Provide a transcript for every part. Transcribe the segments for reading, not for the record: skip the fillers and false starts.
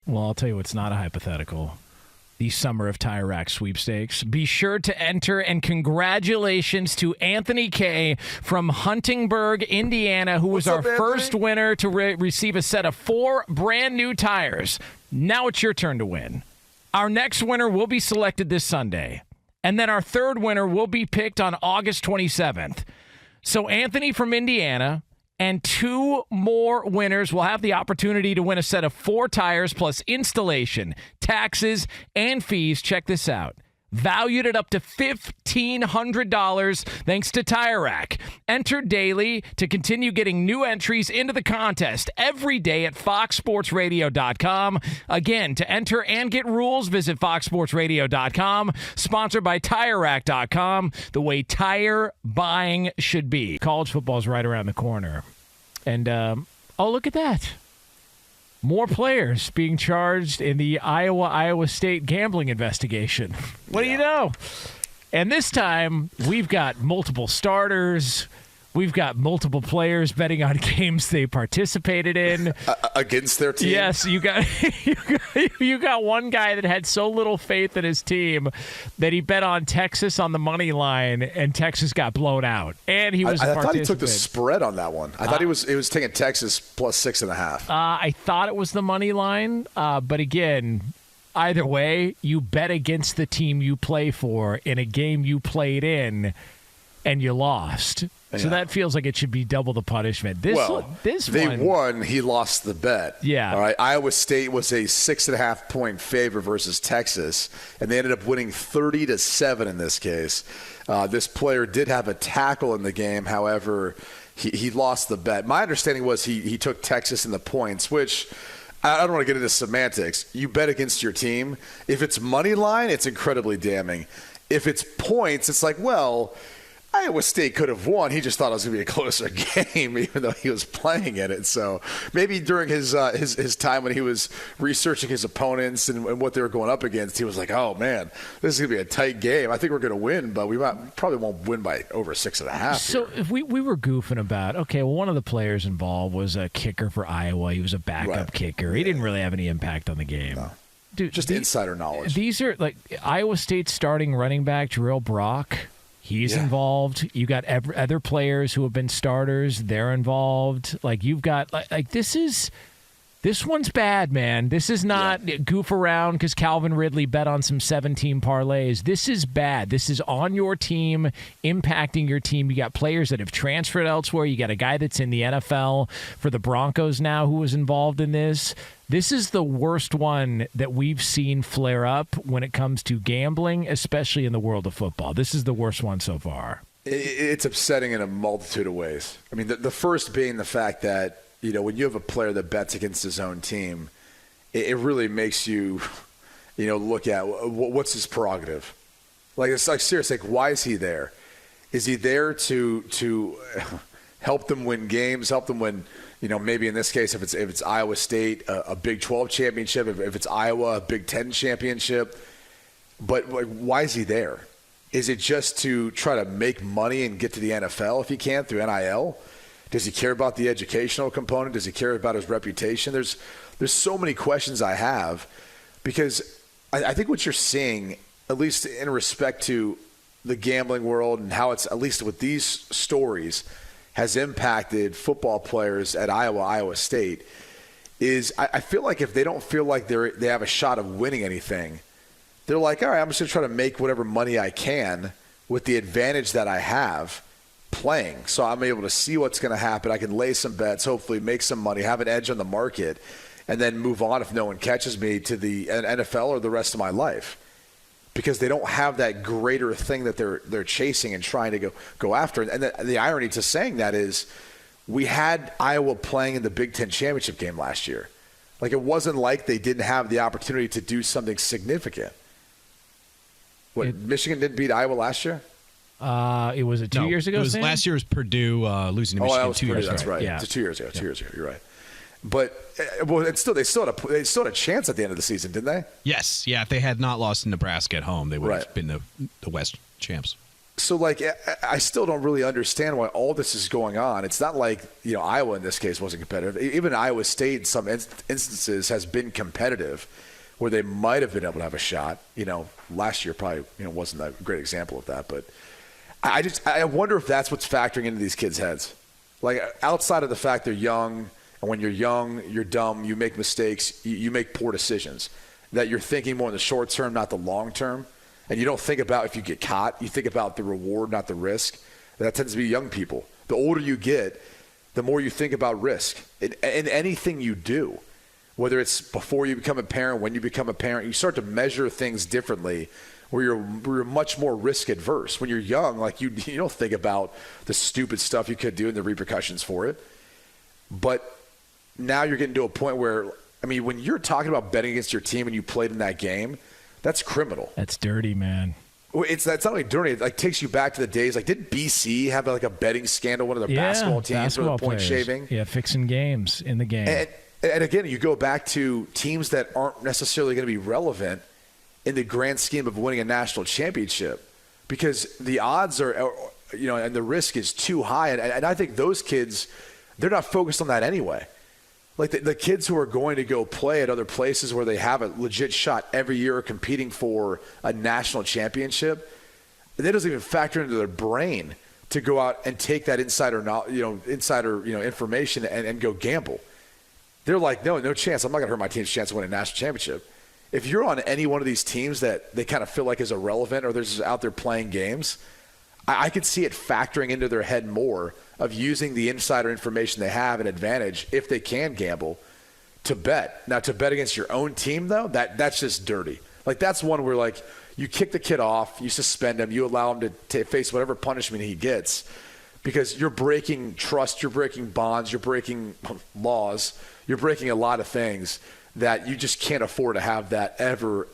Well, I'll tell you what's not a hypothetical. The Summer of Tire Rack sweepstakes. Be sure to enter, and congratulations to Anthony K. from Huntingburg, Indiana, who was our first winner to receive a set of 4 brand new tires. Now it's your turn to win. Our next winner will be selected this Sunday, and then our third winner will be picked on August 27th. So Anthony from Indiana and 2 more winners will have the opportunity to win a set of 4 tires plus installation, taxes, and fees. Check this out. Valued at up to $1,500 thanks to Tire Rack. Enter daily to continue getting new entries into the contest every day at foxsportsradio.com. Again, to enter and get rules, visit foxsportsradio.com. Sponsored by TireRack.com, the way tire buying should be. College football is right around the corner. And, oh, look at that. More players being charged in the Iowa State gambling investigation. What do you know? And this time, we've got multiple starters. We've got multiple players betting on games they participated in. Against their team? Yes, you got one guy that had so little faith in his team that he bet on Texas on the money line, and Texas got blown out. And he was a participant. I thought he took the spread on that one. I thought he was taking Texas plus 6.5. I thought it was the money line, but again, either way, you bet against the team you play for in a game you played in, and you lost. Yeah. So that feels like it should be double the punishment. They won. He lost the bet. Yeah. All right. Iowa State was a 6.5-point favorite versus Texas, and they ended up winning 30-7 in this case. This player did have a tackle in the game. However, he lost the bet. My understanding was he took Texas in the points, which I don't want to get into semantics. You bet against your team. If it's money line, it's incredibly damning. If it's points, it's like, well, Iowa State could have won. He just thought it was going to be a closer game, even though he was playing in it. So maybe during his time when he was researching his opponents and what they were going up against, he was like, "Oh man, this is going to be a tight game. I think we're going to win, but we probably won't win by over 6.5." So if we were goofing about, okay, well, one of the players involved was a kicker for Iowa. He was a backup kicker. He didn't really have any impact on the game. No. Dude, just insider knowledge. These are like Iowa State starting running back Jarrell Brock. He's involved. You got other players who have been starters. They're involved. Like you've got like this one's bad, man. This is not goof around because Calvin Ridley bet on some 17 parlays. This is bad. This is on your team, impacting your team. You got players that have transferred elsewhere. You got a guy that's in the NFL for the Broncos now who was involved in this. This is the worst one that we've seen flare up when it comes to gambling, especially in the world of football. This is the worst one so far. It's upsetting in a multitude of ways. I mean, the first being the fact that, you know, when you have a player that bets against his own team, it really makes you, you know, look at what's his prerogative. Like, it's like, seriously, like, why is he there? Is he there to help them win games, help them win, you know, maybe in this case, if it's Iowa State, a Big 12 championship, if it's Iowa, a Big 10 championship. But like, why is he there? Is it just to try to make money and get to the NFL if he can through NIL? Does he care about the educational component? Does he care about his reputation? There's so many questions I have because I think what you're seeing, at least in respect to the gambling world and how it's, at least with these stories, has impacted football players at Iowa State, is I feel like if they don't feel like they have a shot of winning anything, they're like, all right, I'm just going to try to make whatever money I can with the advantage that I have playing. So I'm able to see what's going to happen. I can lay some bets, hopefully make some money, have an edge on the market, and then move on if no one catches me to the NFL or the rest of my life. Because they don't have that greater thing that they're chasing and trying to go after. And the irony to saying that is we had Iowa playing in the Big Ten championship game last year. Like, it wasn't like they didn't have the opportunity to do something significant. Michigan didn't beat Iowa last year? It was 2 years ago? It was last year's Purdue losing to Michigan 2 years ago. That's right. Yeah. It's 2 years ago. 2 years ago. You're right. But they still had a chance at the end of the season, didn't they? Yes. Yeah. If they had not lost to Nebraska at home, they would have been the West champs. So, like, I still don't really understand why all this is going on. It's not like, Iowa in this case wasn't competitive. Even Iowa State in some instances has been competitive where they might have been able to have a shot. Last year probably, wasn't a great example of that. But I wonder if that's what's factoring into these kids' heads. Like, outside of the fact they're young, and when you're young, you're dumb, you make mistakes, you make poor decisions, that you're thinking more in the short term, not the long term. And you don't think about if you get caught. You think about the reward, not the risk. That tends to be young people. The older you get, the more you think about risk. In anything you do, whether it's before you become a parent, when you become a parent, you start to measure things differently where you're much more risk adverse. When you're young, like you don't think about the stupid stuff you could do and the repercussions for it. But now you're getting to a point where, when you're talking about betting against your team and you played in that game, that's criminal. That's dirty, man. That's not only dirty. It takes you back to the days. Like, didn't BC have a betting scandal? One of their basketball teams with point shaving. Yeah, fixing games in the game. And again, you go back to teams that aren't necessarily going to be relevant in the grand scheme of winning a national championship because the odds are, and the risk is too high. And I think those kids, they're not focused on that anyway. Like the kids who are going to go play at other places where they have a legit shot every year competing for a national championship, that doesn't even factor into their brain to go out and take that insider information and go gamble. They're like, no chance. I'm not going to hurt my team's chance of winning a national championship. If you're on any one of these teams that they kind of feel like is irrelevant or they're just out there playing games, I could see it factoring into their head more of using the insider information they have an advantage if they can gamble to bet. Now, to bet against your own team, though, that's just dirty. Like, that's one where, like, you kick the kid off, you suspend him, you allow him to face whatever punishment he gets because you're breaking trust, you're breaking bonds, you're breaking laws, you're breaking a lot of things that you just can't afford to have that ever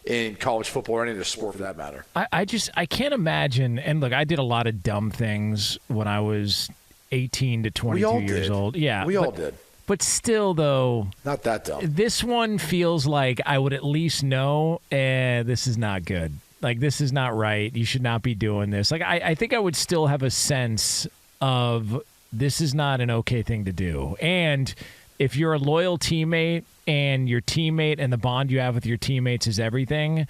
in college football or any other sport for that matter. I can't imagine. And look, I did a lot of dumb things when I was 18 to 22 years old. Yeah, we all did. But still, though, not that dumb. This one feels like I would at least know, this is not good. Like, this is not right. You should not be doing this. Like, I think I would still have a sense of this is not an okay thing to do. And if you're a loyal teammate and your teammate and the bond you have with your teammates is everything,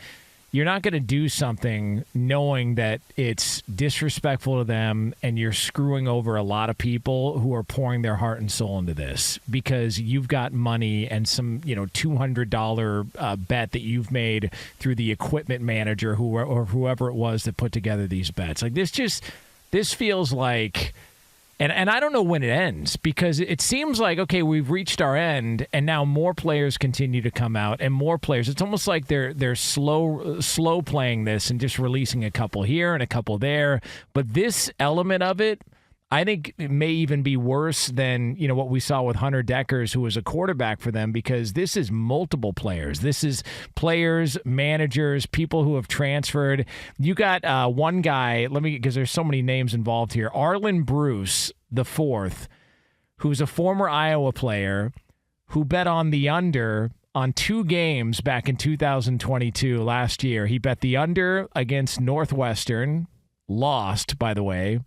you're not going to do something knowing that it's disrespectful to them and you're screwing over a lot of people who are pouring their heart and soul into this because you've got money and some, $200 bet that you've made through the equipment manager or whoever it was that put together these bets. Like, this feels like... And I don't know when it ends because it seems like, okay, we've reached our end and now more players continue to come out and more players. It's almost like they're slow playing this and just releasing a couple here and a couple there. But this element of it, I think it may even be worse than, what we saw with Hunter Deckers, who was a quarterback for them, because this is multiple players. This is players, managers, people who have transferred. You got one guy, because there's so many names involved here, Arlen Bruce, the fourth, who's a former Iowa player who bet on the under on 2 games back in 2022 last year. He bet the under against Northwestern, lost, by the way.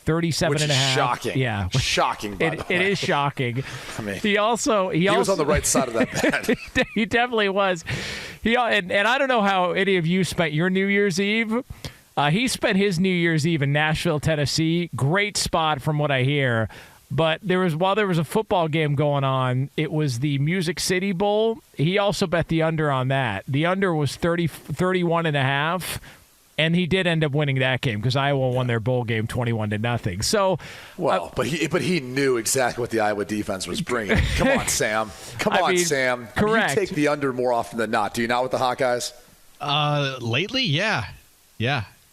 37.5. Shocking. Yeah. Shocking, by the way. It is shocking. I mean, he was on the right side of that bet. He definitely was. And I don't know how any of you spent your New Year's Eve. He spent his New Year's Eve in Nashville, Tennessee. Great spot from what I hear. But while there was a football game going on, it was the Music City Bowl. He also bet the under on that. The under was 31.5. And he did end up winning that game because Iowa won their bowl game 21-0. So, but he knew exactly what the Iowa defense was bringing. Come on, Sam. Sam. Correct. You take the under more often than not. Do you not with the Hawkeyes? Lately, yeah,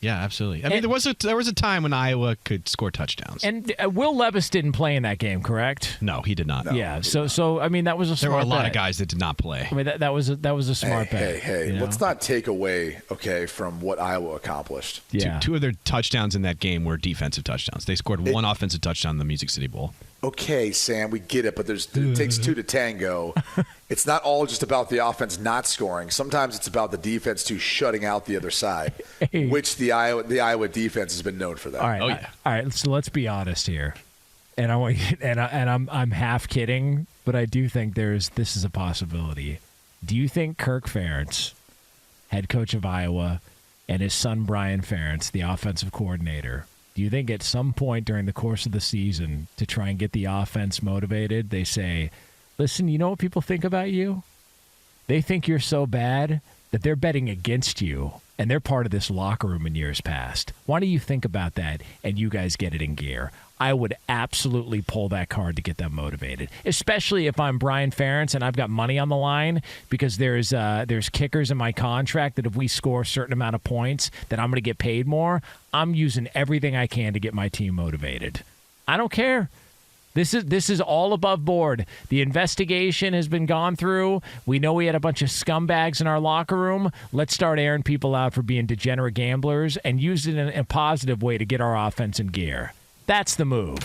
absolutely. I mean, there was a time when Iowa could score touchdowns. And Will Levis didn't play in that game, correct? No, he did not. No, yeah. So I mean, that was a smart bet. There were a lot of guys that did not play. I mean, that was a smart bet. Hey, let's not take away from what Iowa accomplished. Yeah. Two of their touchdowns in that game were defensive touchdowns. They scored one offensive touchdown in the Music City Bowl. okay, Sam, we get it, but it takes two to tango. It's not all just about the offense not scoring. Sometimes it's about the defense too shutting out the other side, which the Iowa defense has been known for that. All right. So let's be honest here, and I'm half kidding, but I do think this is a possibility. Do you think Kirk Ferentz, head coach of Iowa, and his son Brian Ferentz, the offensive coordinator, do you think at some point during the course of the season, to try and get the offense motivated, they say, listen, you know what people think about you? They think you're so bad that they're betting against you, and they're part of this locker room in years past. Why don't you think about that, and you guys get it in gear? I would absolutely pull that card to get them motivated, especially if I'm Brian Ferentz and I've got money on the line, because there's kickers in my contract that if we score a certain amount of points that I'm going to get paid more. I'm using everything I can to get my team motivated. I don't care. This is all above board. The investigation has been gone through. We know we had a bunch of scumbags in our locker room. Let's start airing people out for being degenerate gamblers and use it in a positive way to get our offense in gear. That's the move.